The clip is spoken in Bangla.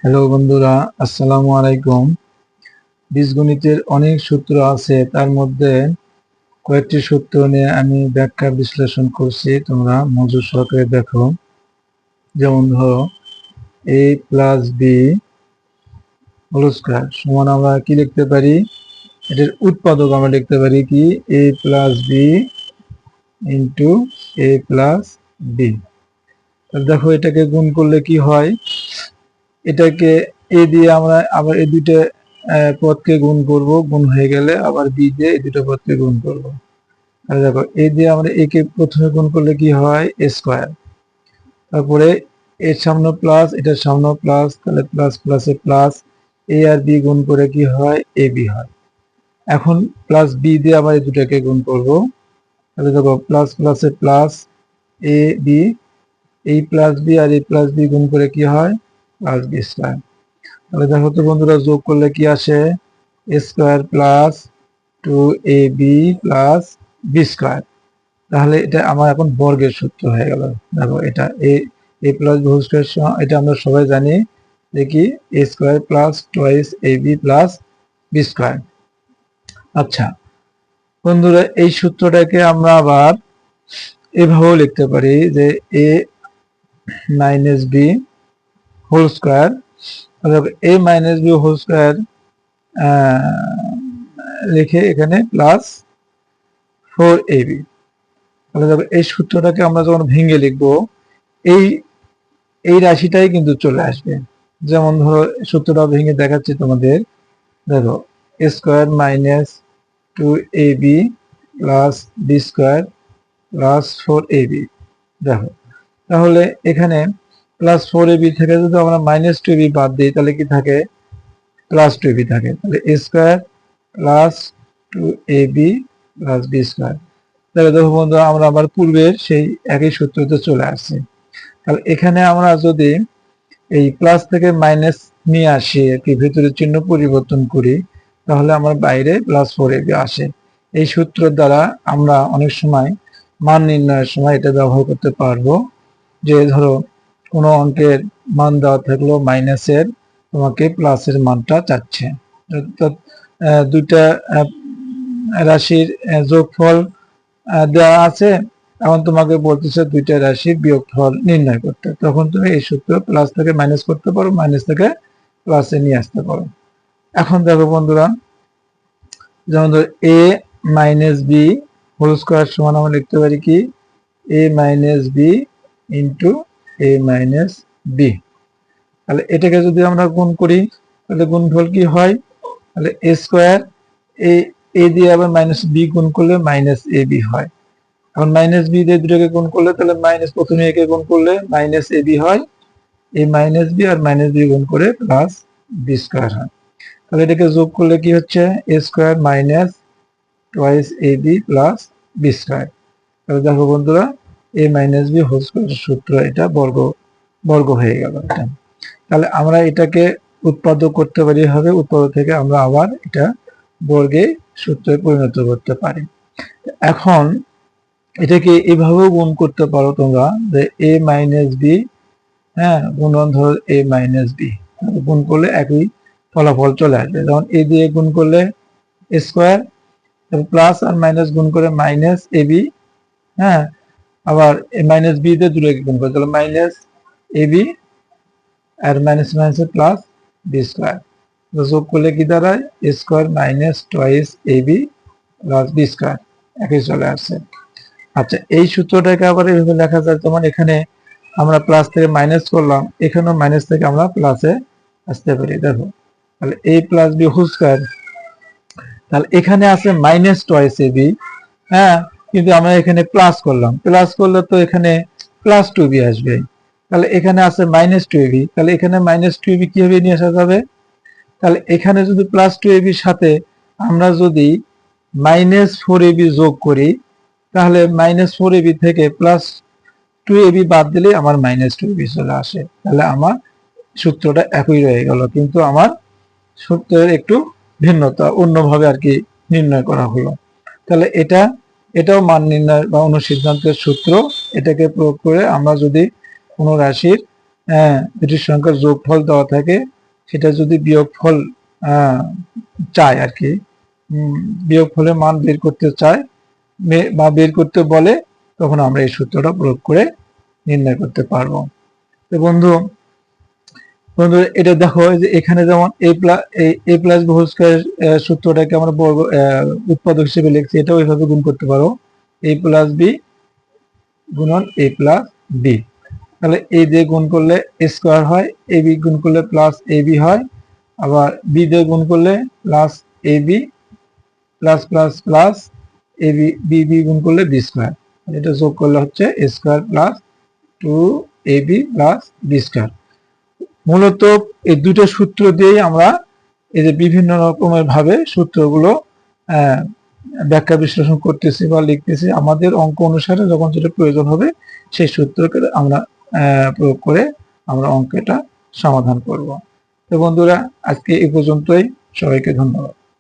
হ্যালো বন্ধুরা, আসসালামু আলাইকুম। বীজগণিতের অনেক সূত্র আছে, তার মধ্যে কয়েকটি সূত্র নিয়ে আমি ব্যাখ্যা বিশ্লেষণ করছি, তোমরা মনোযোগ সহকারে দেখো। যেমন ধরো a plus B whole square সমান আমরা কি লিখতে পারি, এটার উৎপাদক আমরা লিখতে পারি কি a plus B into a plus B. দেখো এটাকে গুণ করলে কি হয়, এটাকে এ দিয়ে আমরা আবার এই দুটো পদকে গুণ করব, গুণ হয়ে গেলে আবার বি দিয়ে এই দুটো পদকে গুণ করব। তাহলে দেখো এ দিয়ে আমরা এ কে প্রথমে গুণ করলে কি হয় এ স্কয়ার, তারপরে এর সামনে প্লাস এটার সামনে প্লাস, তাহলে প্লাস প্লাসে প্লাস, এ আর বি গুণ করে কি হয় এ বি হয়। এখন প্লাস বি দিয়ে আবার এই দুটাকে গুণ করব, তাহলে দেখো প্লাস প্লাসে প্লাস এ বি, এই প্লাস বি আর এই প্লাস বি গুণ করে কি হয় প্লাস বি স্কয়ার। তাহলে দেখো তো বন্ধুরা, যোগ করলে কি আসে a square plus 2ab plus B square. তাহলে এটা আমার এখন বর্গের সূত্র হয়ে গেল। দেখো এটা a plus B whole square, এটা আমরা সবাই জানি যে কি a square plus twice ab plus B square. আচ্ছা বন্ধুরা, এই সূত্রটাকে আমরা আবার এভাবেও লিখতে পারি যে a minus B whole square, a minus B whole square লিখে এখানে প্লাস 4ab। তাহলে দেখো এই সূত্রটাকে আমরা যখন ভেঙে লিখবো, এই এই রাশিটাই কিন্তু চলে আসবে। যেমন ধরো সূত্রটা ভেঙে দেখাচ্ছি তোমাদের। দেখো a square minus 2ab plus B square plus 4ab। দেখো তাহলে এখানে প্লাস 4ab থেকে যদি আমরা মাইনাস 2ab বাদ দিই, তাহলে কি থাকে প্লাস 2ab থাকে। তাহলে a square plus 2ab plus B square. তাহলে দেখো বন্ধুরা, আমরা আবার পূর্বের সেই একই সূত্রতে চলে আসছি। তাহলে এখানে আমরা যদি এই প্লাস থেকে মাইনাস নিয়ে আসি, কি ভিতরে চিহ্ন পরিবর্তন করি, তাহলে আমার বাইরে প্লাস 4ab আসে। এই সূত্রের দ্বারা আমরা অনেক সময় মান নির্ণয়ের সময় এটা ব্যবহার করতে পারবো। যে ধরো কোনো অঙ্কের মান দেওয়া থাকলো মাইনাসের, তোমাকে প্লাসের মানটা চাচ্ছে, দুইটা রাশির যোগফল দেওয়া আছে, এখন তোমাকে বলতেছে দুইটা রাশির বিয়োগফল নির্ণয় করতে, তখন তুমি এই সূত্র প্লাস থেকে মাইনাস করতে পারো, মাইনাস থেকে প্লাসে নিয়ে আসতে পারো। এখন দেখো বন্ধুরা, যেমন ধরো এ মাইনাস বি হোল স্কয়ার সমান আমরা লিখতে পারি কি এ মাইনাস বি ইন্টু এ মাইনাস বি। তাহলে এটাকে যদি আমরা গুণ করি, তাহলে গুণফল কি হয়, তাহলে এ স্কয়ার এ দিয়ে আবার মাইনাস বি গুণ করলে মাইনাস এ বি হয়। এখন মাইনাস বি দিয়ে দুটোকে গুণ করলে, তাহলে মাইনাস প্রথমে একে গুণ করলে মাইনাস এ বি হয়, এই মাইনাস বি আর মাইনাস বি গুণ করে প্লাস বি স্কয়ার হয়। তাহলে এটাকে যোগ করলে কি হচ্ছে a square minus twice a b plus B square. তাহলে দেখো বন্ধুরা, এ মাইনাস বি হোল স্কয়ারের সূত্র এটা বর্গ হয়ে গেল এটা। তাহলে আমরা এটাকে উৎপাদক করতে পারি, হবে উৎপাদক থেকে আমরা আবার এটা বর্গে সূত্রে পরিণত করতে পারি। এখন এটাকে এভাবেও গুণ করতে পারো তোমরা, যে এ মাইনাস বি, হ্যাঁ গুণন ধরো এ মাইনাস বি, গুণ করলে একই ফলাফল চলে আসবে। যেমন এ দিয়ে গুণ করলে স্কয়ার, প্লাস আর মাইনাস গুণ করে মাইনাস এ বি, হ্যাঁ আবার মাইনাস বি দিয়ে দুটোকে গুণ করে, তাহলে মাইনাস এ বি আর minus minus plus B square. যোগ করলে কি দাঁড়ায় a square minus twice a b plus B square, একই চলে আসছে। আচ্ছা এই সূত্রটাকে আবার এইভাবে লেখা যায়, যেমন এখানে আমরা প্লাস থেকে মাইনাস করলাম, এখানেও মাইনাস থেকে আমরা প্লাসে আসতে পারি। দেখো তাহলে এ প্লাস বি হোল স্কয়ার, তাহলে এখানে আছে মাইনাস টুয়াইস এ বি, হ্যাঁ কিন্তু আমরা এখানে প্লাস করলাম, প্লাস করলে তো এখানে প্লাস 2b আসবে। তাহলে এখানে আছে মাইনাস 2ab, তাহলে এখানে মাইনাস 2ab কিভাবে নিয়ে আসা যাবে, তাহলে এখানে যদি প্লাস 2ab সাথে আমরা যদি মাইনাস 4ab যোগ করি, তাহলে মাইনাস 4ab থেকে প্লাস 2ab বাদ দিলে আমার মাইনাস 2ab চলে আসে। তাহলে আমার সূত্রটা একই রয়ে গেল, কিন্তু আমার সূত্রের একটু ভিন্নতা অন্যভাবে আর কি নির্ণয় করা হলো। তাহলে এটা এটাও মান নির্ণয় বা অনুসিদ্ধান্তের সূত্র। এটাকে প্রয়োগ করে আমরা যদি কোনো রাশির দুটি সংখ্যার যোগফল দেওয়া থাকে, সেটা যদি বিয়োগফল চায় আর কি, বিয়োগফলের মান বের করতে চায় বা বের করতে বলে, তখন আমরা এই সূত্রটা প্রয়োগ করে নির্ণয় করতে পারবো। তো বন্ধু এটা দেখো যে এখানে যেমন এ প্লাস বি হোল স্কয়ার সূত্রটাকে আমরা বর্গ উৎপাদক হিসেবে লিখছি, এটা ওইভাবে গুণ করতে পারো, এ প্লাস বি গুণন এ প্লাস বি। তাহলে এ দিয়ে গুণ করলে এ স্কয়ার হয়, এ বি গুণ করলে প্লাস এ বি হয়, আবার বি দিয়ে গুণ করলে plus a b plus plus plus a b, b b গুণ করলে বি স্কয়ার, এটা যোগ করলে হচ্ছে a square plus 2ab plus B square. মূলত এই দুটো সূত্র দিয়েই আমরা এই যে বিভিন্ন রকমের ভাবে সূত্রগুলো ব্যাখ্যা বিশ্লেষণ করতেছি বা লিখতেছি। আমাদের অঙ্ক অনুসারে যখন যেটা প্রয়োজন হবে সেই সূত্রকে আমরা প্রয়োগ করে আমরা অঙ্কটা সমাধান করব। তো বন্ধুরা, আজকে এই পর্যন্তই। সবাইকে ধন্যবাদ।